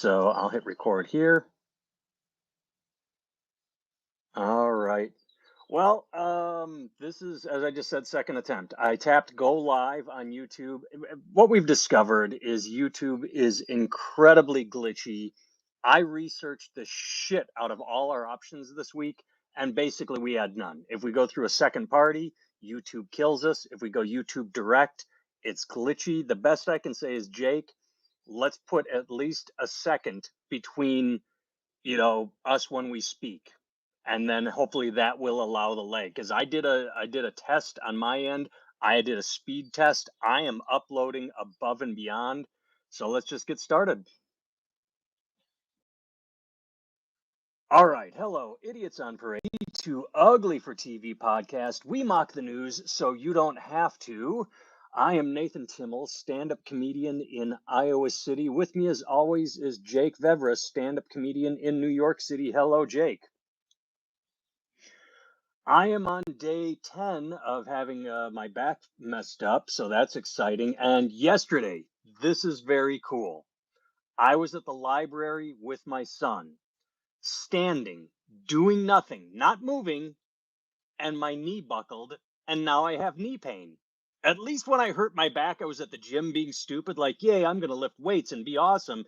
So I'll hit record here. All right. Well, this is, as I just said, second attempt. I tapped go live on YouTube. What we've discovered is YouTube is incredibly glitchy. I researched the shit out of all our options this week, and basically we had none. If we go through a second party, YouTube kills us. If we go YouTube direct, it's glitchy. The best I can say is, Jake, let's put at least a second between us when we speak, and then hopefully that will allow the lag. Because I did a test on my end. I did a speed test. I am uploading above and beyond. So let's just get started. All right. Hello, idiots on parade to Ugly for TV podcast. We mock the news so you don't have to. I am Nathan Timmel, stand-up comedian in Iowa City. With me, as always, is Jake Vevra, stand-up comedian in New York City. Hello, Jake. I am on day 10 of having my back messed up, so that's exciting. And yesterday, this is very cool. I was at the library with my son, standing, doing nothing, not moving, and my knee buckled, and now I have knee pain. At least when I hurt my back, I was at the gym being stupid, like, yay, I'm going to lift weights and be awesome.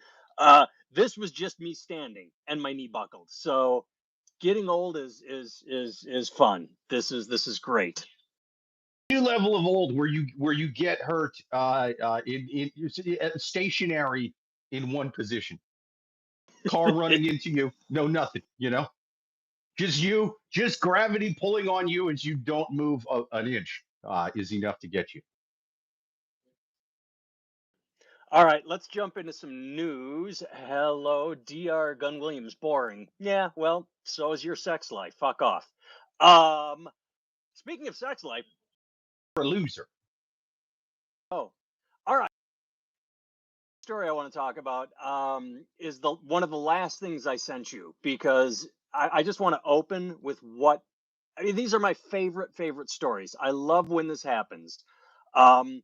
This was just me standing, and my knee buckled. So getting old is fun. This is great. New level of old where you get hurt in stationary in one position, car running into you, no nothing, just gravity pulling on you as you don't move an inch is enough to get you. All right, let's jump into some news. Hello, Dr. Gunn Williams. Boring. Yeah, well, so is your sex life. Fuck off. Um, Speaking of sex life. For a loser. Oh, all right. Story I want to talk about is the one of the last things I sent you, because I just want to open with what I mean. These are my favorite stories. I love when this happens. Um,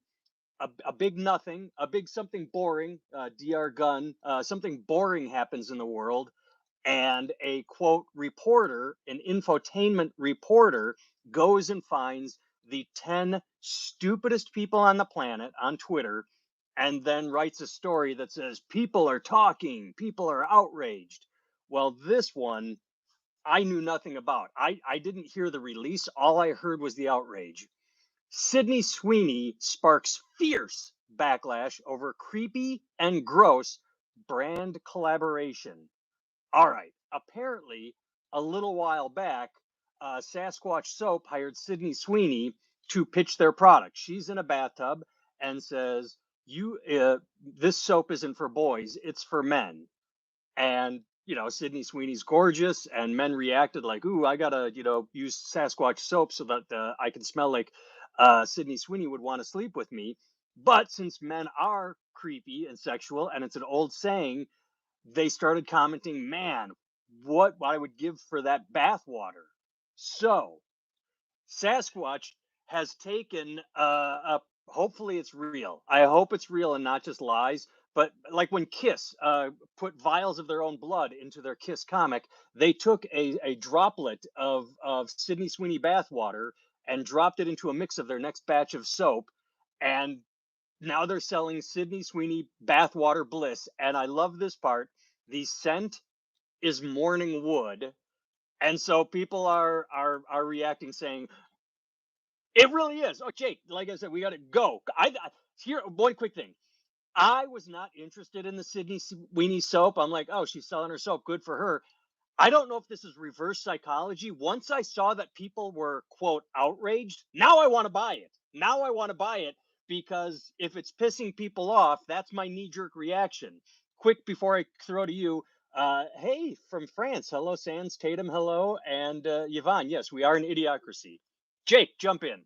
a big nothing, a big something boring, Dr. Gunn, something boring happens in the world, and a quote reporter, an infotainment reporter, goes and finds the 10 stupidest people on the planet on Twitter, and then writes a story that says people are talking, people are outraged. Well, this one I knew nothing about. I didn't hear the release. All I heard was the outrage. Sydney Sweeney sparks fierce backlash over creepy and gross brand collaboration. All right. Apparently, a little while back, Sasquatch Soap hired Sydney Sweeney to pitch their product. She's in a bathtub and says, "You, this soap isn't for boys; it's for men." And Sydney Sweeney's gorgeous, and men reacted like, "Ooh, I gotta, use Sasquatch soap so that I can smell like Sydney Sweeney would want to sleep with me." But since men are creepy and sexual, and it's an old saying, they started commenting, "Man, what I would give for that bath water." So Sasquatch has taken hopefully it's real. I hope it's real and not just lies. But like when Kiss put vials of their own blood into their Kiss comic, they took a droplet of Sydney Sweeney bathwater and dropped it into a mix of their next batch of soap. And now they're selling Sydney Sweeney bathwater bliss. And I love this part. The scent is morning wood. And so people are reacting, saying, it really is. Oh, Jake, like I said, we got to go. Here, one quick thing. I was not interested in the Sydney Sweeney soap. I'm like, oh, she's selling her soap. Good for her. I don't know if this is reverse psychology. Once I saw that people were, quote, outraged, now I want to buy it. Now I want to buy it, because if it's pissing people off, that's my knee-jerk reaction. Quick, before I throw to you, hey, from France. Hello, Sans Tatum. Hello. And Yvonne, yes, we are an idiocracy. Jake, jump in.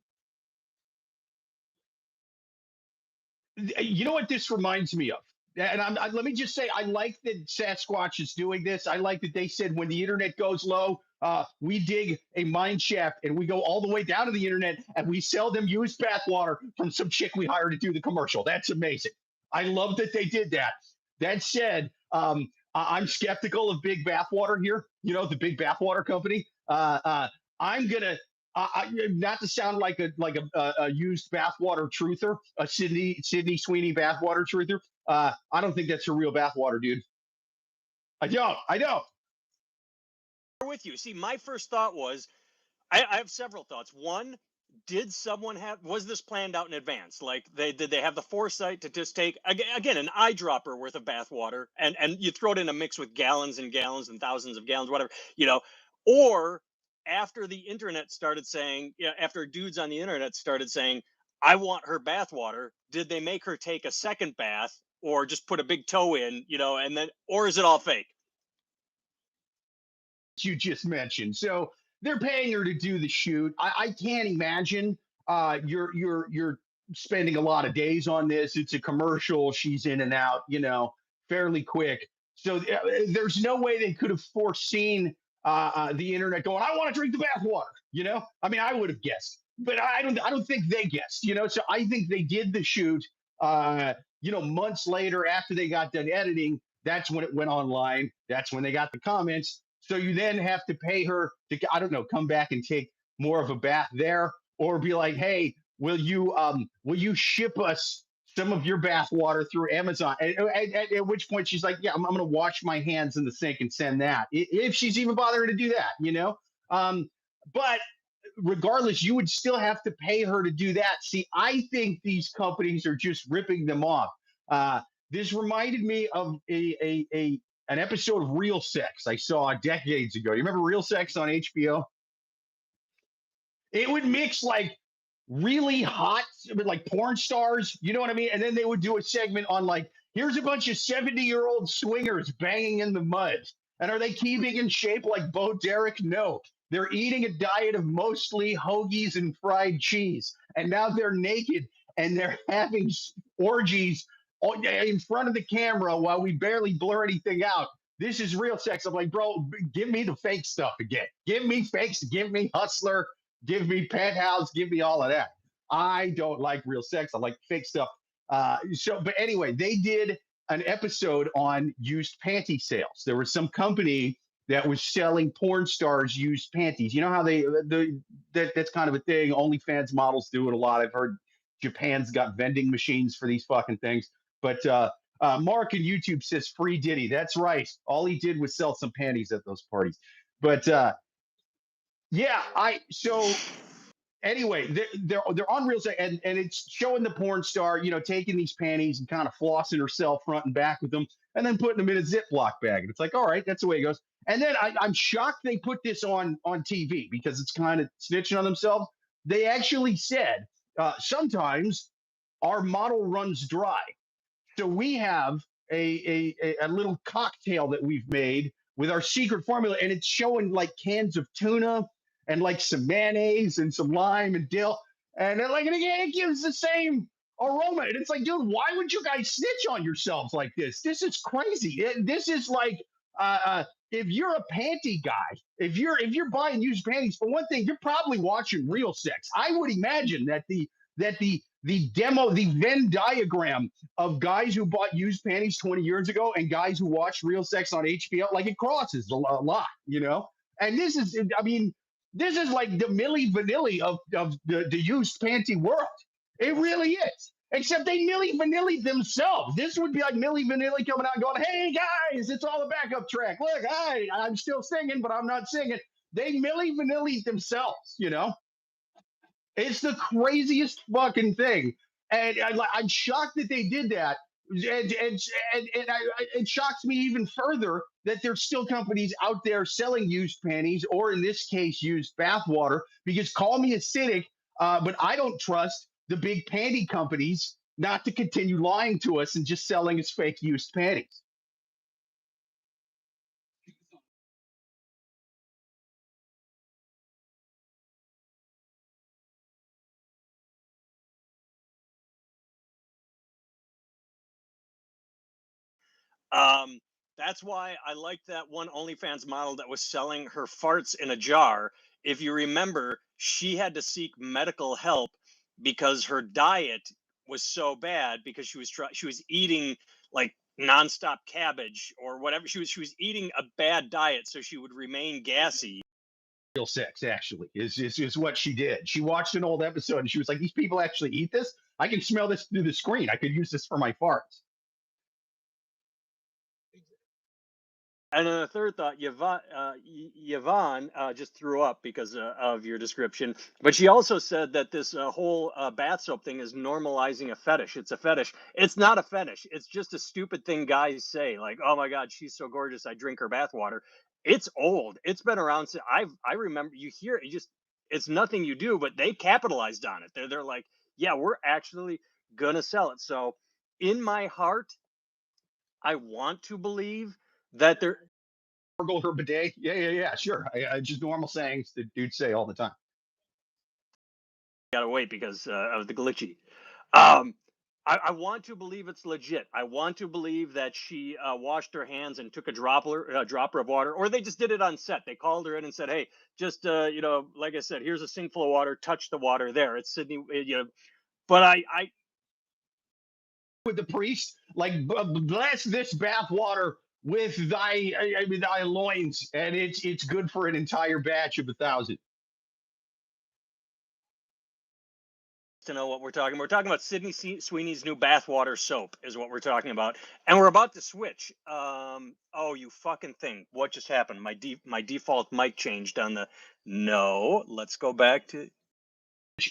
You know what this reminds me of? And let me just say, I like that Sasquatch is doing this. I like that they said when the internet goes low, we dig a mine shaft and we go all the way down to the internet and we sell them used bathwater from some chick we hired to do the commercial. That's amazing. I love that they did that. That said, I'm skeptical of Big Bathwater here. You know, the Big Bathwater company. I'm gonna. Not to sound like a used bathwater truther, a Sydney Sweeney bathwater truther. I don't think that's a real bathwater, dude. I don't. I don't. With you. See, my first thought was I have several thoughts. One, did someone was this planned out in advance? Like did they have the foresight to just take again an eyedropper worth of bathwater and you throw it in a mix with gallons and gallons and thousands of gallons, whatever, or after the internet started saying, yeah, after dudes on the internet started saying, I want her bathwater, did they make her take a second bath or just put a big toe in, and then, or is it all fake? You just mentioned. So they're paying her to do the shoot. I can't imagine you're spending a lot of days on this. It's a commercial. She's in and out, fairly quick. So there's no way they could have foreseen the internet going, I want to drink the bathwater. I mean, I would have guessed, but I don't think they guessed. So I think they did the shoot. Months later after they got done editing, that's when it went online. That's when they got the comments. So you then have to pay her to, I don't know, come back and take more of a bath there, or be like, hey, will you ship us some of your bath water through Amazon? At which point she's like, yeah, I'm going to wash my hands in the sink and send that, if she's even bothering to do that. But regardless, you would still have to pay her to do that. See, I think these companies are just ripping them off. This reminded me of an episode of Real Sex I saw decades ago. You remember Real Sex on HBO? It would mix like really hot, like porn stars, you know what I mean? And then they would do a segment on like, here's a bunch of 70-year-old swingers banging in the mud. And are they keeping in shape like Bo Derek? No. They're eating a diet of mostly hoagies and fried cheese. And now they're naked and they're having orgies in front of the camera while we barely blur anything out. This is Real Sex. I'm like, bro, give me the fake stuff again. Give me fakes. Give me Hustler. Give me Penthouse. Give me all of that. I don't like Real Sex. I like fake stuff. But anyway, they did an episode on used panty sales. There was some company that was selling porn stars used panties. You know how that's kind of a thing. OnlyFans models do it a lot. I've heard Japan's got vending machines for these fucking things. But Mark in YouTube says free Diddy. That's right. All he did was sell some panties at those parties. But yeah, anyway, they're on Real Estate, and it's showing the porn star, taking these panties and kind of flossing herself front and back with them, and then putting them in a Ziploc bag. And it's like, all right, that's the way it goes. And then I'm shocked they put this on TV because it's kind of snitching on themselves. They actually said sometimes our model runs dry. So we have a little cocktail that we've made with our secret formula, and it's showing like cans of tuna and like some mayonnaise and some lime and dill, and it gives the same aroma. And it's like, dude, why would you guys snitch on yourselves like this? This is crazy. This is like, if you're a panty guy, if you're buying used panties, for one thing, you're probably watching Real Sex. I would imagine that the Venn diagram of guys who bought used panties 20 years ago and guys who watched Real Sex on HBO, like it crosses a lot, And this is, I mean, this is like the Milli Vanilli of the used panty world. It really is. Except they Milli Vanilli themselves. This would be like Milli Vanilli coming out and going, hey guys, it's all a backup track. Look, I'm still singing, but I'm not singing. They Milli Vanilli themselves. It's the craziest fucking thing. And I'm shocked that they did that. It shocks me even further that there's still companies out there selling used panties, or in this case, used bathwater. Because call me a cynic, but I don't trust the big panty companies not to continue lying to us and just selling us fake used panties. Um, that's why I liked that one OnlyFans model that was selling her farts in a jar. If you remember, she had to seek medical help because her diet was so bad because she was eating like nonstop cabbage or whatever. She was eating a bad diet so she would remain gassy. Real sex actually is what she did. She watched an old episode and she was like, "These people actually eat this. I can smell this through the screen. I could use this for my farts." And then a third thought, Yvonne just threw up because of your description. But she also said that this whole bath soap thing is normalizing a fetish. It's a fetish. It's not a fetish. It's just a stupid thing guys say, like, "Oh my God, she's so gorgeous. I drink her bath water." It's old. It's been around since I remember. You hear it. You just it's nothing you do, but they capitalized on it. They're like, yeah, we're actually gonna sell it. So in my heart, I want to believe that they're Gargle her bidet. Yeah. Sure. Just normal sayings that dudes say all the time. gotta wait because of the glitchy. Um, I want to believe it's legit. I want to believe that she washed her hands and took a dropper of water, or they just did it on set. They called her in and said, "Hey, just like I said, here's a sink full of water. Touch the water. There, it's Sydney." But I With the priest, like, bless this bath water with thy loins, and it's good for an entire batch of 1,000. to know what we're talking. We're talking about Sydney Sweeney's new bathwater soap, is what we're talking about, and we're about to switch. Oh, you fucking thing! What just happened? My default mic changed on the. No, let's go back to.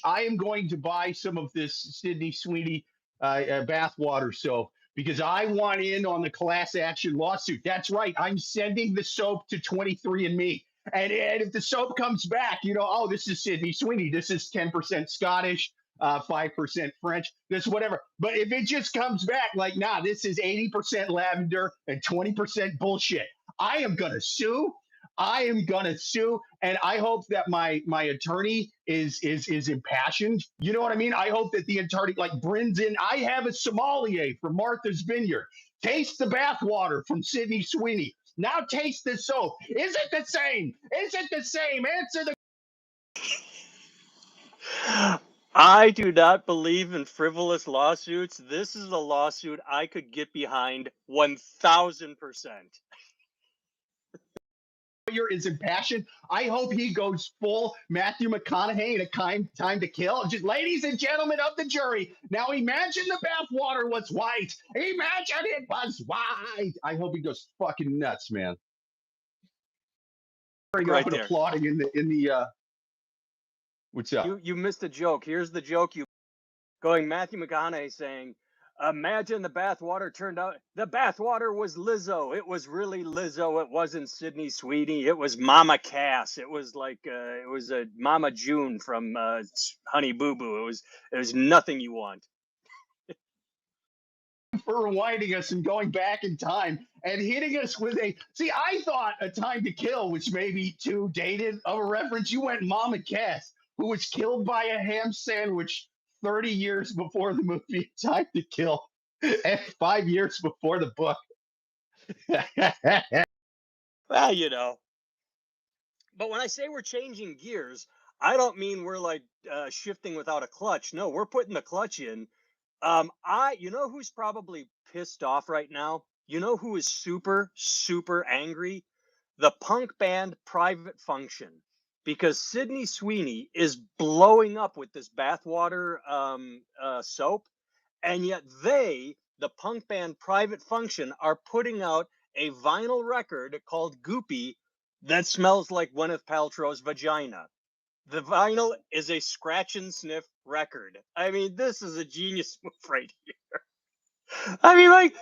I am going to buy some of this Sydney Sweeney bathwater soap because I want in on the class action lawsuit. That's right. I'm sending the soap to 23andMe. And if the soap comes back, oh, this is Sydney Sweeney. This is 10% Scottish, 5% French, this whatever. But if it just comes back like, nah, this is 80% lavender and 20% bullshit, I am going to sue. I am gonna sue, and I hope that my attorney is impassioned. You know what I mean? I hope that the attorney like brings in. I have a sommelier from Martha's Vineyard. Taste the bathwater from Sydney Sweeney. Now taste the soap. Is it the same? Is it the same? Answer the. I do not believe in frivolous lawsuits. This is a lawsuit I could get behind 1,000%. Is impassioned. I hope he goes full Matthew McConaughey in a time to kill. Just ladies and gentlemen of the jury, now imagine the bathwater was white. Imagine it was white. I hope he goes fucking nuts, man. Right Up and there. applauding in the what's up? You missed a joke. Here's the joke. You going Matthew McConaughey saying, "Imagine the bathwater turned out. The bathwater was Lizzo. It was really Lizzo. It wasn't Sydney Sweeney. It was Mama Cass. It was like it was a Mama June from Honey Boo Boo. It was nothing you want." For rewinding us and going back in time and hitting us with a see. I thought A Time to Kill, which may be too dated of a reference. You went Mama Cass, who was killed by a ham sandwich 30 years before the movie Time to Kill, and 5 years before the book. Well, But when I say we're changing gears, I don't mean we're like shifting without a clutch. No, we're putting the clutch in. You know who's probably pissed off right now? You know who is super, super angry? The punk band Private Function. Because Sydney Sweeney is blowing up with this bathwater soap. And yet the punk band Private Function, are putting out a vinyl record called Goopy that smells like Gwyneth Paltrow's vagina. The vinyl is a scratch and sniff record. I mean, this is a genius move right here. I mean, like,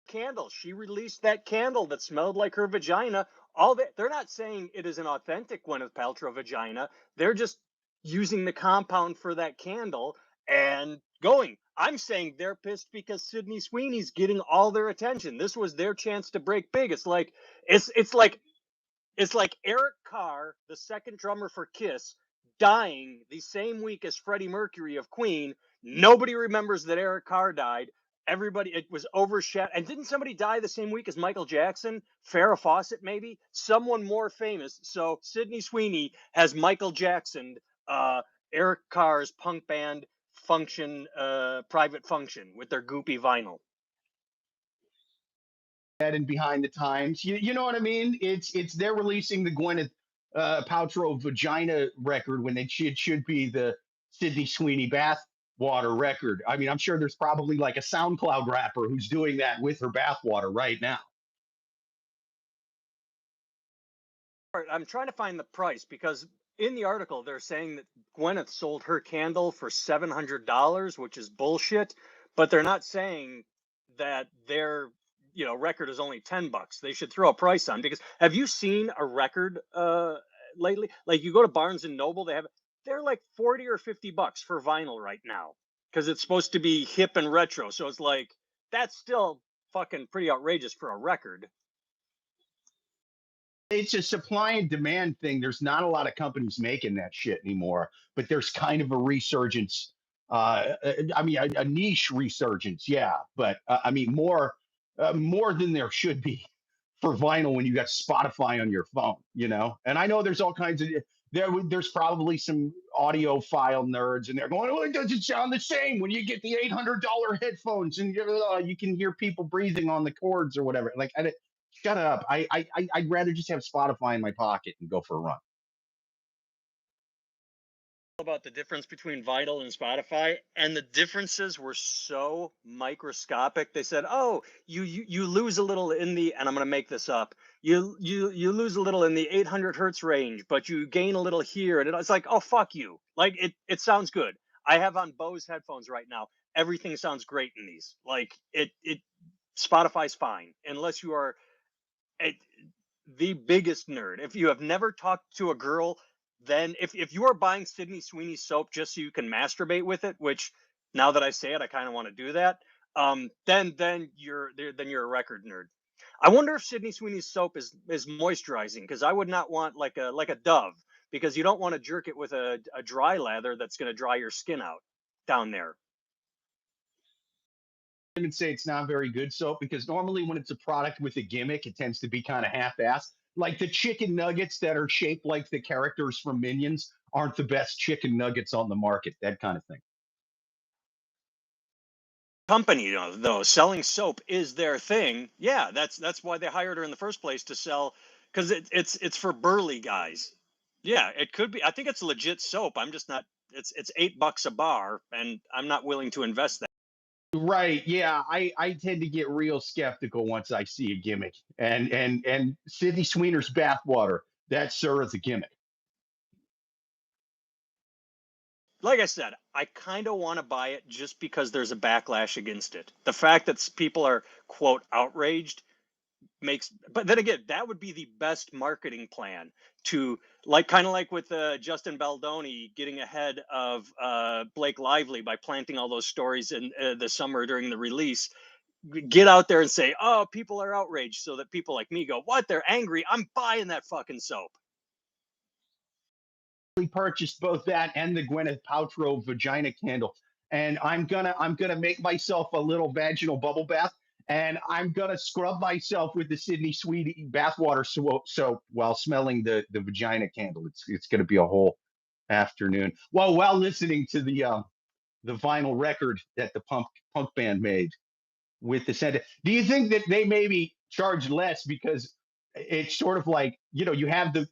candle. She released that candle that smelled like her vagina. All that they're not saying it is an authentic Gwyneth Paltrow vagina. They're just using the compound for that candle and going. I'm saying they're pissed because Sydney Sweeney's getting all their attention. This was their chance to break big. It's like Eric Carr, the second drummer for Kiss, dying the same week as Freddie Mercury of Queen. Nobody remembers that Eric Carr died. everybody, it was overshadowed. And didn't somebody die the same week as Michael Jackson? Farrah Fawcett, maybe someone more famous. So Sydney Sweeney has Michael Jackson, uh, Eric Carr's punk band function, private function with their goopy vinyl. And behind the times. You know what I mean? It's they're releasing the Gwyneth Paltrow vagina record when should be the Sydney Sweeney bathwater record. I mean, I'm sure there's probably like a SoundCloud rapper who's doing that with her bathwater right now. I'm trying to find the price because in the article they're saying that Gwyneth sold her candle for $700, which is bullshit. But they're not saying that their record is only $10. They should throw a price on, because have you seen a record lately? Like, you go to Barnes and Noble, they're like 40 or $50 for vinyl right now because it's supposed to be hip and retro. So it's like, that's still fucking pretty outrageous for a record. It's a supply and demand thing. There's not a lot of companies making that shit anymore, but there's kind of a resurgence. I mean, a niche resurgence, yeah, but I mean, more than there should be for vinyl when you got Spotify on your phone, you know. And I know there's all kinds of there's probably some audiophile nerds, and they're going, "Oh, it doesn't sound the same when you get the $800 headphones, and you can hear people breathing on the cords or whatever." Like, shut up. I'd rather just have Spotify in my pocket and go for a run. About the difference between vinyl and Spotify, and the differences were so microscopic. They said, "Oh, you lose a little in the," and I'm going to make this up. You lose a little in the 800 hertz range, but you gain a little here, and it's like, "Oh, fuck you!" Like, it sounds good. I have on Bose headphones right now. Everything sounds great in these. Like, it Spotify's fine unless you are a, the biggest nerd. If you have never talked to a girl, then if you are buying Sydney Sweeney soap just so you can masturbate with it, which now that I say it, I kind of want to do that. Then you're a record nerd. I wonder if Sydney Sweeney's soap is moisturizing, because I would not want like a Dove, because you don't want to jerk it with a dry lather that's going to dry your skin out down there. Even say it's not very good soap, because normally when it's a product with a gimmick, it tends to be kind of half-assed. Like the chicken nuggets that are shaped like the characters from Minions aren't the best chicken nuggets on the market. That kind of thing. Company, though, selling soap is their thing. Yeah, that's why they hired her in the first place, to sell, because it's for burly guys. Yeah, it could be. I think it's legit soap. I'm just not. It's $8 a bar, and I'm not willing to invest that. Right. Yeah. I tend to get real skeptical once I see a gimmick. And Sydney Sweeney's bathwater, that sir is a gimmick. Like I said, I kind of want to buy it just because there's a backlash against it. The fact that people are, quote, outraged makes, but then again, that would be the best marketing plan, to, like, kind of like with Justin Baldoni getting ahead of Blake Lively by planting all those stories in the summer during the release. Get out there and say, "Oh, people are outraged," so that people like me go, "What? They're angry. I'm buying that fucking soap." Purchased both that and the Gwyneth Paltrow vagina candle, and I'm gonna make myself a little vaginal bubble bath, and I'm gonna scrub myself with the Sydney Sweeney bathwater soap while smelling the vagina candle. It's gonna be a whole afternoon. Well, while listening to the vinyl record that the punk band made with the scent. Do you think that they maybe charge less because it's sort of like, you have the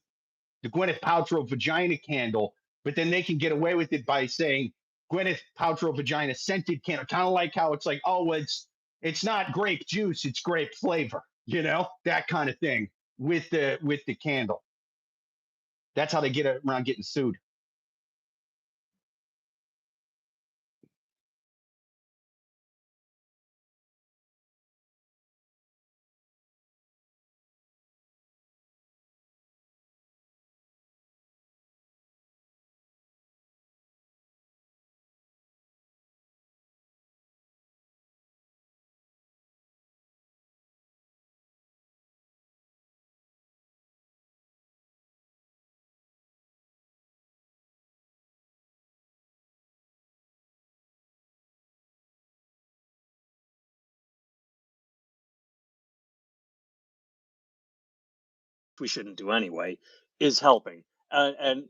Gwyneth Paltrow vagina candle, but then they can get away with it by saying Gwyneth Paltrow vagina scented candle, kind of like how it's like, oh, it's not grape juice, it's grape flavor, that kind of thing with the candle. That's how they get around getting sued. we shouldn't do anyway, is helping. And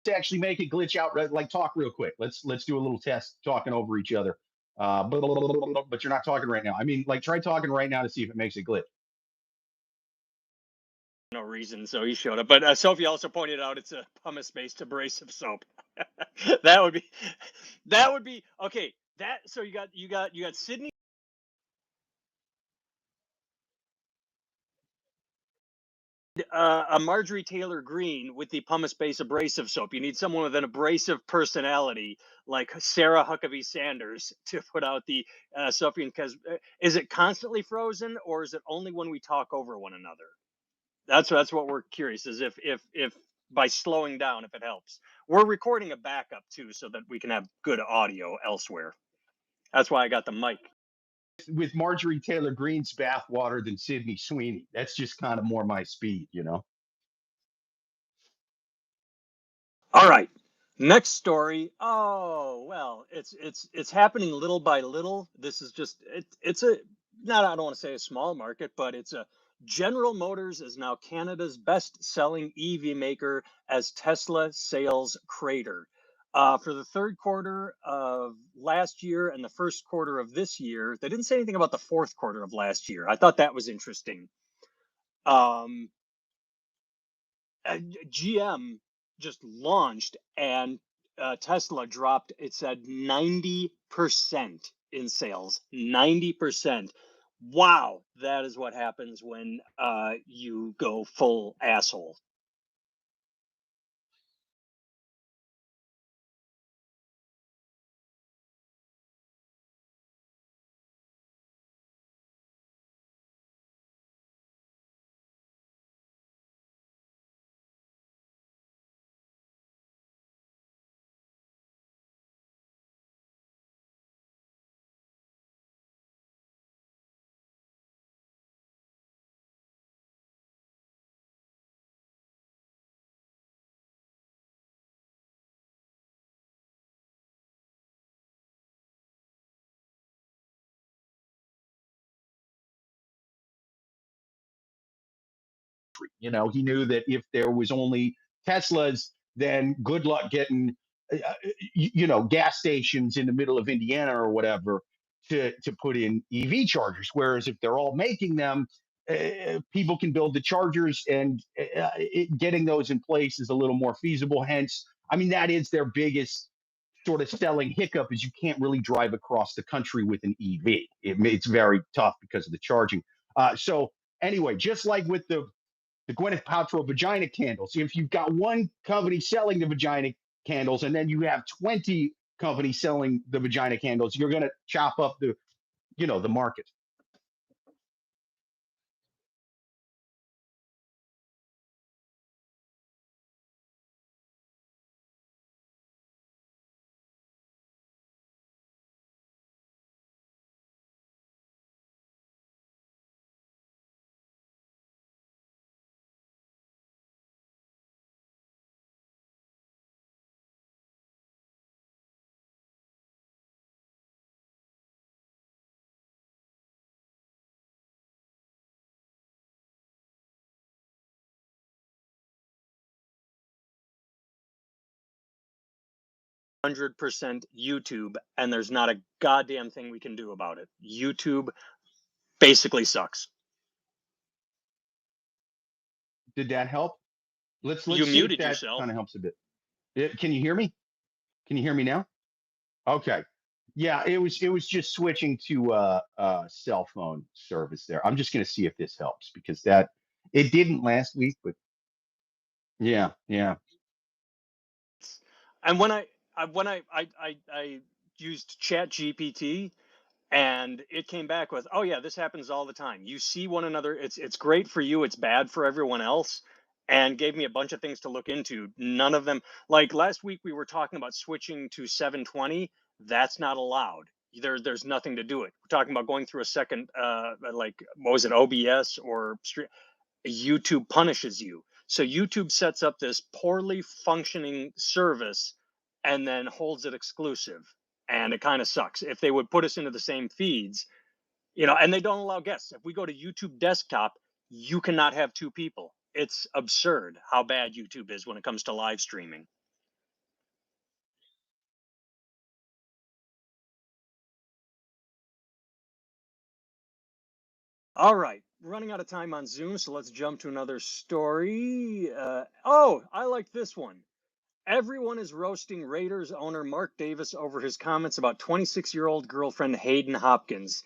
To actually make it glitch out, like talk real quick. Let's do a little test talking over each other. But you're not talking right now. I mean, like try talking right now to see if it makes it glitch. no reason, so he showed up. But Sophie also pointed out it's a pumice-based abrasive soap. that would be, that would be okay. That so you got Sydney. A Marjorie Taylor Greene with the pumice base abrasive soap. You need someone with an abrasive personality like Sarah Huckabee Sanders to put out the Sophie. Because is it constantly frozen, or is it only when we talk over one another? That's what we're curious, is if by slowing down, if it helps. We're recording a backup too, so that we can have good audio elsewhere. That's why I got the mic. With Marjorie Taylor Greene's bathwater than Sydney Sweeney. That's just kind of more my speed, you know. All right. Next story. Oh, well, it's happening little by little. This is just it's a not I don't want to say a small market, but it's a General Motors is now Canada's best-selling EV maker as Tesla sales crater. For the third quarter of last year and the first quarter of this year, they didn't say anything about the fourth quarter of last year. I thought that was interesting. Um, GM just launched, and Tesla dropped, it said 90% in sales. 90%. Wow, that is what happens when you go full asshole. You know, he knew that if there was only Teslas, then good luck getting, you know, gas stations in the middle of Indiana or whatever to put in EV chargers. Whereas if they're all making them, people can build the chargers, and getting those in place is a little more feasible. Hence, I mean, that is their biggest sort of selling hiccup, is you can't really drive across the country with an EV. It's very tough because of the charging. So anyway, just like with the Gwyneth Paltrow vagina candles. If you've got one company selling the vagina candles and then you have 20 companies selling the vagina candles, you're going to chop up the, you know, the market. One 100% YouTube, and there's not a goddamn thing we can do about it. YouTube basically sucks. Did that help? You Let's see if muted that yourself. kind of helps a bit. Can you hear me? Can you hear me now? Okay. Yeah, it was just switching to cell phone service there. I'm just going to see if this helps, because that it didn't last week, but yeah, yeah. And when I used Chat GPT, and it came back with, oh yeah, this happens all the time. You see one another. It's great for you. It's bad for everyone else. And gave me a bunch of things to look into. None of them, like last week we were talking about switching to 720. That's not allowed. There's nothing to do it. We're talking about going through a second, like what was it, OBS or YouTube punishes you. So YouTube sets up this poorly functioning service and then holds it exclusive. And it kind of sucks. If they would put us into the same feeds, and they don't allow guests. If we go to YouTube desktop, you cannot have two people. It's absurd how bad YouTube is when it comes to live streaming. All right, running out of time on Zoom, so let's jump to another story. Oh, I like this one. Everyone is roasting Raiders owner Mark Davis over his comments about 26-year-old girlfriend Hayden Hopkins.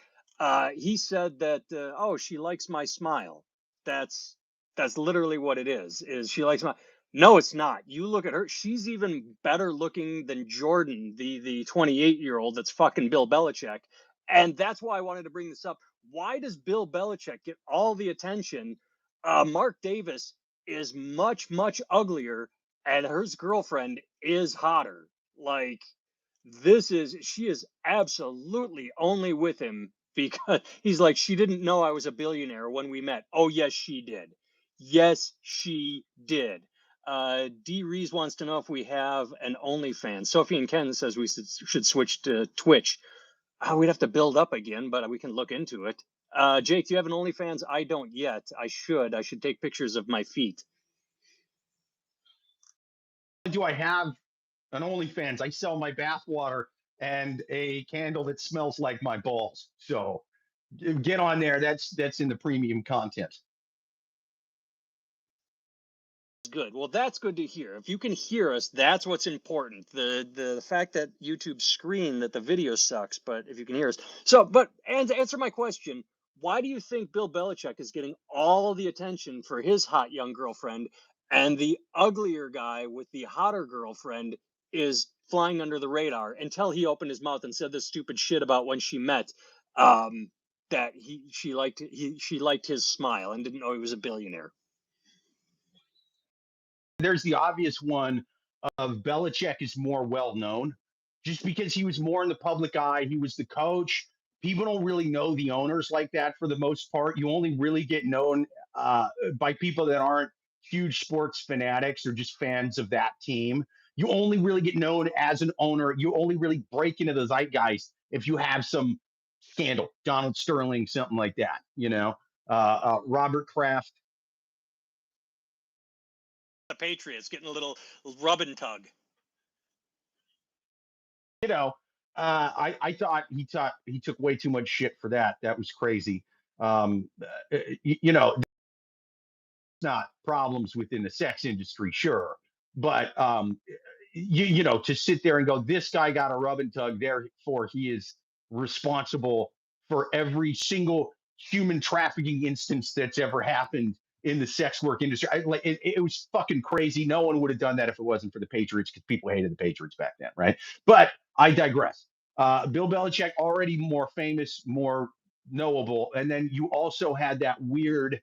He said that, oh, she likes my smile. That's that's literally what it is. Is she likes my? No, it's not. You look at her; she's even better looking than Jordan, the 28-year-old that's fucking Bill Belichick. And that's why I wanted to bring this up. Why does Bill Belichick get all the attention? Mark Davis is much uglier, and his girlfriend is hotter. Like, she is absolutely only with him because he's like, she didn't know I was a billionaire when we met. Oh, yes, she did. Yes, she did. D. Rees wants to know if we have an OnlyFans. Sophie and Ken says we should switch to Twitch. We'd have to build up again, but we can look into it. Jake, do you have an OnlyFans? I don't yet. I should. I should take pictures of my feet. Do I have an OnlyFans? I sell my bathwater and a candle that smells like my balls. So get on there. That's in the premium content. Good. Well, that's good to hear. If you can hear us, that's what's important. The fact that YouTube screen that the video sucks, but if you can hear us. So, and to answer my question, why do you think Bill Belichick is getting all the attention for his hot young girlfriend, and the uglier guy with the hotter girlfriend is flying under the radar until he opened his mouth and said this stupid shit about when she met, that she liked his smile and didn't know he was a billionaire. There's the obvious one of Belichick is more well known just because he was more in the public eye. He was the coach. People don't really know the owners like that for the most part. You only really get known by people that aren't huge sports fanatics or just fans of that team. You only really get known as an owner. You only really break into the zeitgeist if you have some scandal, Donald Sterling, something like that. Robert Kraft. The Patriots getting a little rub and tug. I thought he took way too much shit for that. That was crazy. It's not problems within the sex industry, sure, but to sit there and go, this guy got a rub and tug, therefore he is responsible for every single human trafficking instance that's ever happened in the sex work industry. It was fucking crazy. No one would have done that if it wasn't for the Patriots, because people hated the Patriots back then, right? But I digress. Bill Belichick, already more famous, more knowable, and then you also had that weird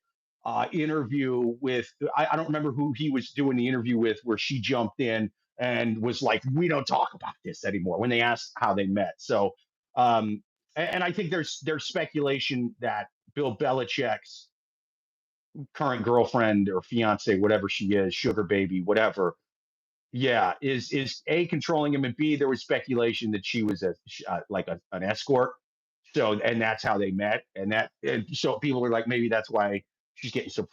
interview with, I don't remember who he was doing the interview with, where she jumped in and was like, we don't talk about this anymore, when they asked how they met. So and I think there's speculation that Bill Belichick's current girlfriend or fiance, whatever she is, sugar baby, whatever, yeah, is A, controlling him, and B, there was speculation that she was an escort. So, and that's how they met, and so people are like, maybe that's why she's getting so